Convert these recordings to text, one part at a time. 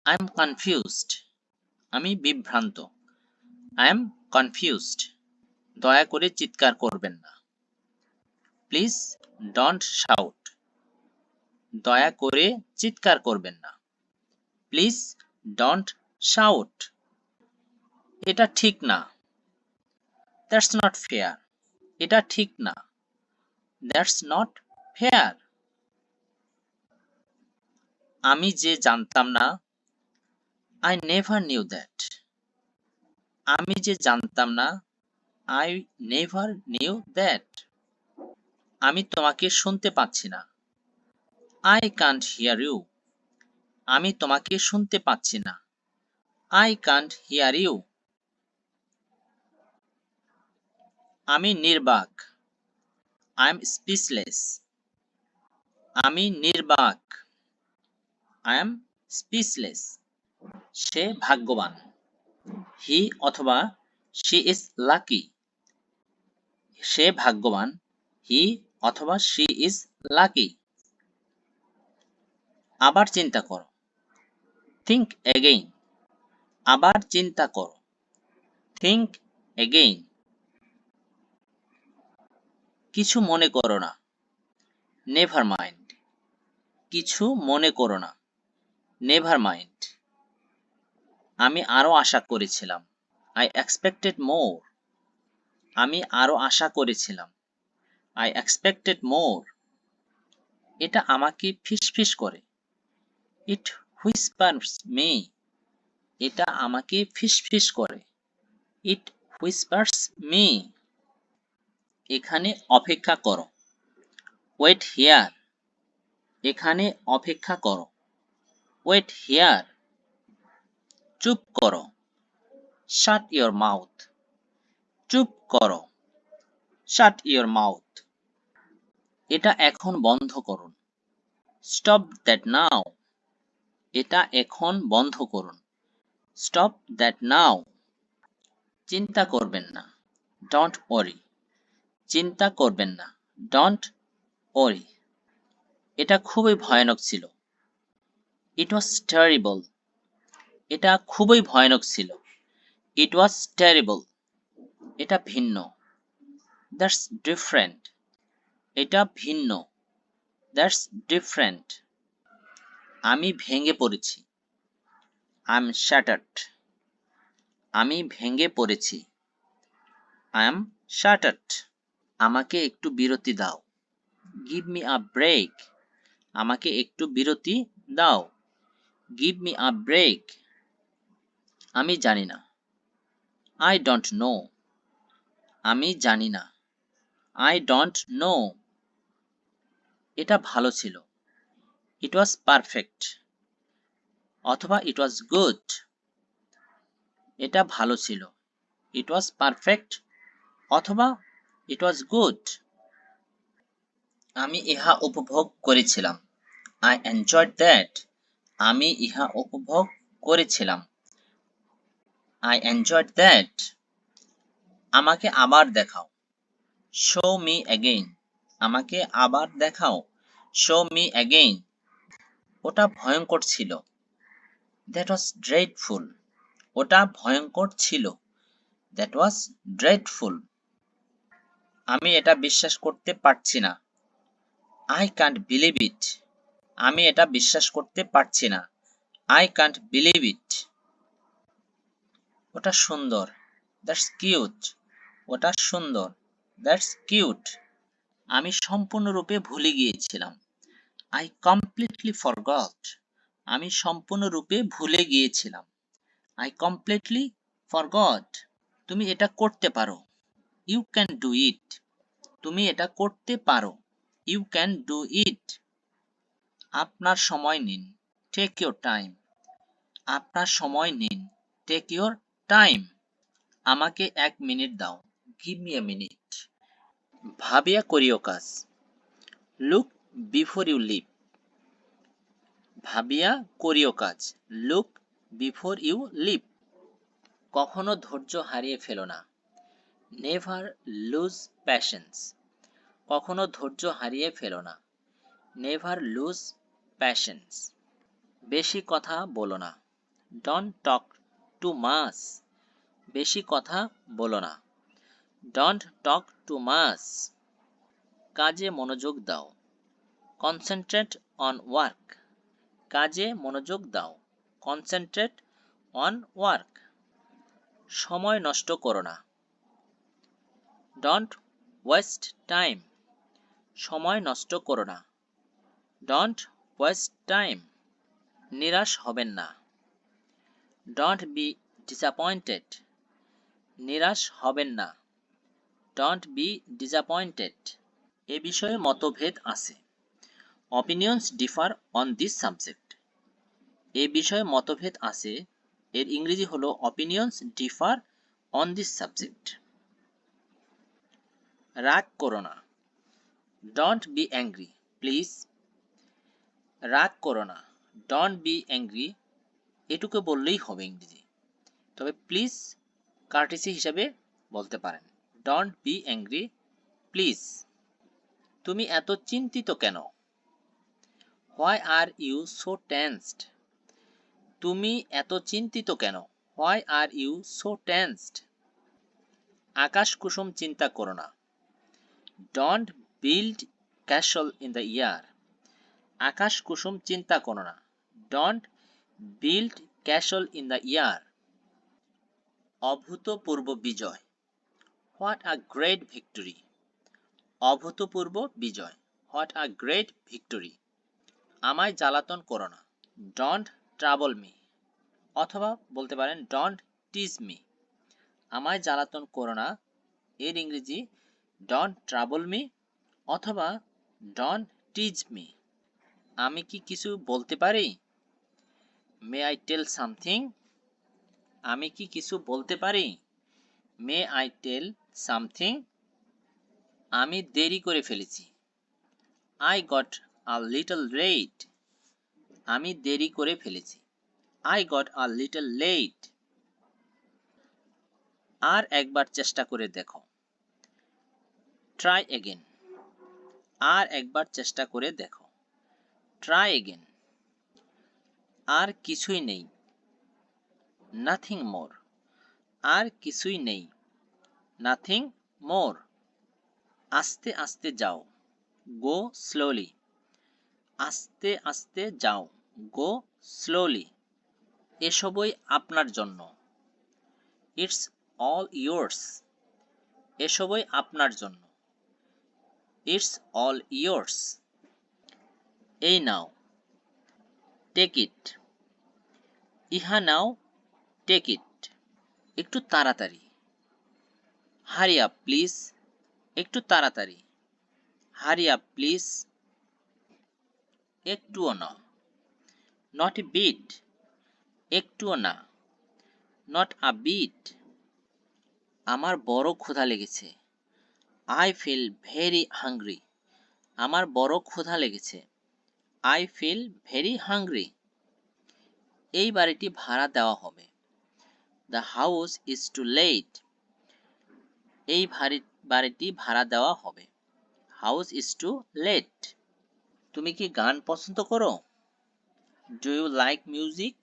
I am confused, আমি বিভ্রান্ত। I am confused, দয়া করে চিৎকার করবেন না। প্লিজ ডোন্ট শাউট, দয়া করে চিৎকার করবেন না। প্লিজ ডোন্ট শাউট, এটা ঠিক না। দ্যাটস নট ফেয়ার, এটা ঠিক না। দ্যাটস নট ফেয়ার, আমি যে জানতাম না। আই নেভার নিউ দ্যাট, আমি যে জানতাম না। আই নেভার নিউ দ্যাট, আমি তোমাকে শুনতে পাচ্ছি না। আই কান্ট হিয়ার ইউ, আমি তোমাকে শুনতে পাচ্ছি না। আই কান্ট হিয়ার ইউ, আমি নির্বাক। আই এম স্পিচলেস, আমি নির্বাক। আই এম স্পিচলেস, সে ভাগ্যবান। হি অথবা শি ইজ লাকি, সে ভাগ্যবান। হি অথবা শি ইজ লাকি। আবার চিন্তা করো, থিঙ্ক এগেইন, আবার চিন্তা করো। থিঙ্ক এগেইন, কিছু মনে করো না। নেভার মাইন্ড, কিছু মনে করো না। নেভার মাইন্ড, আমি আরো আশা করেছিলাম। আই এক্সপেক্টেড মোর, আমি আরো আশা করেছিলাম। আই এক্সপেক্টেড মোর, এটা আমাকে ফিসফিস করে। ইট হুইসপার্স মি, এটা আমাকে ফিসফিস করে। ইট হুইসপার্স মি, এখানে অপেক্ষা করো। ওয়েট হিয়ার, এখানে অপেক্ষা করো। ওয়েট হিয়ার, চুপ করো। শাট ইয়োর মাউথ, চুপ করো। শাট ইয়োর মাউথ, এটা এখন বন্ধ করুন। স্টপ দ্যাট নাও, এটা এখন বন্ধ করুন। স্টপ দ্যাট নাও, চিন্তা করবেন না। ডোন্ট ওয়ারি, চিন্তা করবেন না। ডোন্ট ওয়ারি, এটা খুবই ভয়ানক ছিল। ইট ওয়াজ টেরিবল, এটা খুবই ভয়ানক ছিল। ইট ওয়াজ টেরিবল, এটা ভিন্ন। দ্যাটস ডিফারেন্ট, এটা ভিন্ন। দ্যাটস ডিফারেন্ট, আমি ভেঙে পড়েছি। আই এম শ্যাটার্ড, আমি ভেঙে পড়েছি। আই এম শ্যাটার্ড, আমাকে একটু বিরতি দাও। গিভ মি আ ব্রেক, আমাকে একটু বিরতি দাও। গিভ মি আ ব্রেক, আমি জানি না। আই ডোন্ট নো, আমি জানি না। আই ডোন্ট নো, এটা ভালো ছিল। ইট ওয়াজ পারফেক্ট, অথবা ইট ওয়াজ গুড, এটা ভালো ছিল। ইট ওয়াজ পারফেক্ট, অথবা ইট ওয়াজ গুড, আমি ইহা উপভোগ করেছিলাম। আই এনজয়েড দ্যাট, আমি ইহা উপভোগ করেছিলাম। আই এনজয়েড দ্যাট, আমাকে আবার দেখাও। শো মি অ্যাগেইন, আমাকে আবার দেখাও। শো মি অ্যাগেইন, ওটা ভয়ঙ্কর ছিল। দ্যাট ওয়াজ ড্রেডফুল, ওটা ভয়ঙ্কর ছিল। দ্যাট ওয়াজ ড্রেডফুল, আমি এটা বিশ্বাস করতে পারছি না। আই কান্ট বিলিভ ইট, আমি এটা বিশ্বাস করতে পারছি না। আই কান্ট বিলিভ ইট, ওটা সুন্দর। দ্যাটস কিউট, ওটা সুন্দর। দ্যাটস কিউট, আমি সম্পূর্ণরূপে ভুলে গিয়েছিলাম। আই কমপ্লিটলি ফরগট, আমি সম্পূর্ণরূপে ভুলে গিয়েছিলাম। আই কমপ্লিটলি ফরগট, তুমি এটা করতে পারো। ইউ ক্যান ডু ইট, তুমি এটা করতে পারো। ইউ ক্যান ডু ইট, আপনার সময় নিন। টেক ইউর টাইম, আপনার সময় নিন। টেক ইউর টাইম, আমাকে 1 মিনিট দাও। গিভ মি এ মিনিট, ভাবিয়া করিও কাজ। লুক বিফোর ইউ লিভ, ভাবিয়া করিও কাজ। লুক বিফোর ইউ লিভ, কখনো ধৈর্য হারিয়ে ফেলো না। নেভার লুজ প্যাশেন্স, কখনো ধৈর্য হারিয়ে ফেলো না। নেভার লুজ প্যাশেন্স, বেশি কথা বলো না। ডোন্ট টক টু মাচ, বেশি কথা বলো না। Don't talk too much. কাজে মনোযোগ দাও। কনসেন্ট্রেট অন ওয়ার্ক, কাজে মনোযোগ দাও। Concentrate on work. সময় নষ্ট করো না। ডোন্ট ওয়েস্ট টাইম, সময় নষ্ট করো না। Don't waste time. নিরাশ হবেন না। ডোন্ট বি ডিসঅ্যাপয়েন্টেড, নিরাশ হবেন না। Don't be disappointed. এ বিষয়ে মতভেদ আছে। Opinions differ on this subject, এ বিষয়ে মতভেদ আছে, এর ইংরেজি হলো opinions differ on this subject. রাগ করো না। ডোন্ট বি অ্যাংরি প্লিজ, রাগ করো না। ডোন্ট বি অ্যাংরি, এটুকু বললেই হবে ইংরেজি, তবে প্লিজ কার্টেসি হিসাবে বলতে পারেন। Don't be angry please. তুমি এত চিন্তিত কেন? Why are you so tensed, তুমি এত চিন্তিত কেন? Why are you so tensed. আকাশ কুসুম চিন্তা করো না। Don't build castle in the air, আকাশ কুসুম চিন্তা করো না। Don't build castle in the air. অভূতপূর্ব বিজয়। হোয়াট আ গ্রেট ভিক্টরি, অভূতপূর্ব বিজয়। What a great victory. আমায় জ্বালাতন করো না। ডোন্ট ট্রাবল মি, অথবা বলতে পারেন ডোন্ট টিজ মি। আমায় জ্বালাতন করো না, এর ইংরেজি ডোন্ট ট্রাবল মি অথবা ডোন্ট টিজ মি। আমি কি কিছু বলতে পারি? মে আই টেল সামথিং, আমি কি কিছু বলতে পারি? May I tell something. আমি দেরি করে ফেলেছি। I got a little late, আমি দেরি করে ফেলেছি। I got a little late. আর একবার চেষ্টা করে দেখো। ট্রাই এগেন, আর একবার চেষ্টা করে দেখো। Try again. আর কিছুই নেই। নাথিং মোর, আর কিছুই নেই। Nothing more. আস্তে আস্তে যাও। গো স্লোলি, আস্তে আস্তে যাও। Go slowly. এসবই আপনার জন্য। ইটস অল ইয়োর্স, এসবই আপনার জন্য। It's all yours. এই নাও, টেক ইট। ইহা নাও, টেক ইট। একটু তাড়াতাড়ি। হারি আপ প্লিজ, একটু তাড়াতাড়ি। Hurry up please. একটুও না। নট এ বিট, একটুও না। Not a bit. আমার বড় ক্ষুধা লেগেছে। আই ফিল ভেরি হাংরি, আমার বড় ক্ষুধা লেগেছে। I feel very hungry. এই বাড়িটি ভাড়া দেওয়া হবে। The house is to let, এই বাড়িটি ভাড়া দেওয়া হবে। House is to let. তুমি কি গান পছন্দ করো? ডু ইউ লাইক মিউজিক,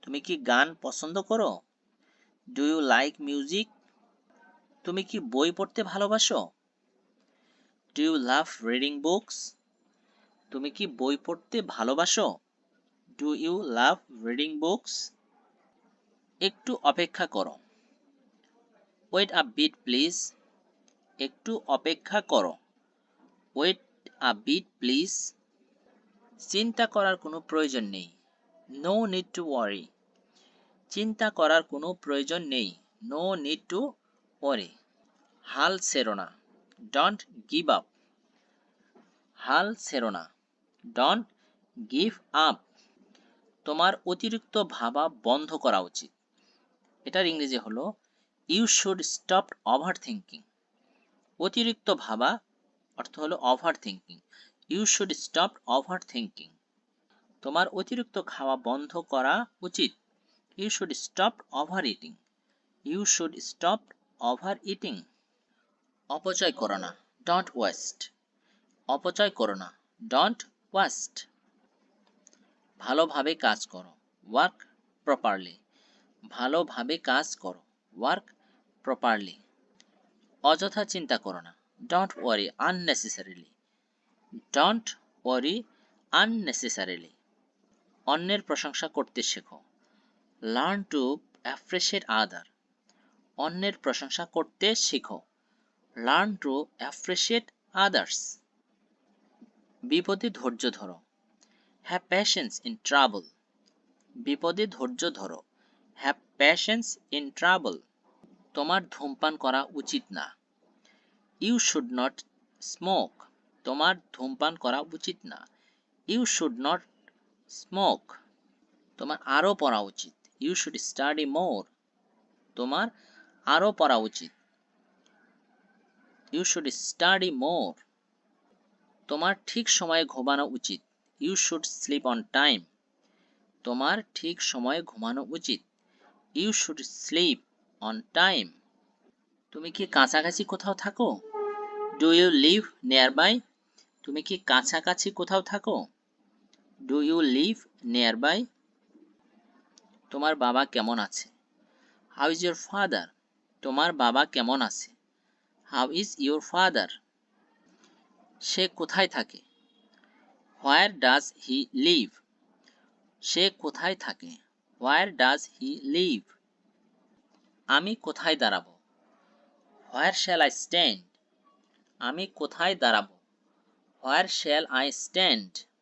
তুমি কি গান পছন্দ করো? Do you like music. তুমি কি বই পড়তে ভালোবাসো? Do you love reading books, তুমি কি বই পড়তে ভালোবাসো? Do you love reading books. একটু অপেক্ষা করো। ওয়েট আ বিট প্লিজ, একটু অপেক্ষা করো। Wait a bit please. চিন্তা করার কোনো প্রয়োজন নেই। নো নিড টু ওয়ারি, চিন্তা করার কোনো প্রয়োজন নেই। No need to worry. হাল ছেড়ো না। ডোন্ট গিভ আপ, হাল ছেড়ো না। Don't give up. তোমার অতিরিক্ত ভাবা বন্ধ করা উচিত। এটার ইংরেজি হলো you should stop overthinking. অতিরিক্ত ভাবা অর্থ হলো overthinking. You should stop overthinking. তোমার অতিরিক্ত খাওয়া বন্ধ করা উচিত। You should stop overeating. You should stop overeating. অপচয় করো না। ডোন্ট ওয়েস্ট, অপচয় করো না। Don't West. ভালোভাবে কাজ করো। ওয়ার্ক প্রপারলি, ভালোভাবে কাজ করো, ওয়ার্ক প্রপারলি। অযথা চিন্তা করো না, don't worry unnecessarily, don't worry unnecessarily. অন্যের প্রশংসা করতে শেখো, লার্ন টু অ্যাপ্রিশিয়েট আদার, অন্যের প্রশংসা করতে শেখো, লার্ন টু অ্যাপ্রিশিয়েট আদার্স। বিপদে ধৈর্য ধরো, হ্যাভ প্যাশেন্স ইন ট্রাবল, বিপদে ধৈর্য ধরো, হ্যাভ প্যাশেন্স ইন ট্রাবল। তোমার ধূমপান করা উচিত না, ইউ শুড নট স্মোক, তোমার ধূমপান করা উচিত না, ইউ শুড নট স্মোক। তোমার আরও পড়া উচিত, ইউ শুড স্টাডি মোর, তোমার আরও পড়া উচিত, ইউ শুড স্টাডি মোর। তোমার ঠিক সময়ে ঘুমানো উচিত, you should sleep on time, তোমার ঠিক সময়ে ঘুমানো উচিত, you should sleep on time. তুমি কি কাছাকাছি কোথাও থাকো, do you live nearby, তুমি কি কাছাকাছি কোথাও থাকো, do you live nearby. তোমার বাবা কেমন আছে, হাউ ইজ ইউর ফাদার, তোমার বাবা কেমন আছে, হাউ ইজ ইউর ফাদার। সে কোথায় থাকে, হোয়ার ডাজ হি লিভ, সে কোথায় থাকে, হোয়ার ডাজ হি লিভ। আমি কোথায় দাঁড়াবো, হোয়ার শ্যাল আই স্ট্যান্ড, আমি কোথায় দাঁড়াবো, হোয়ার শ্যাল আই স্ট্যান্ড।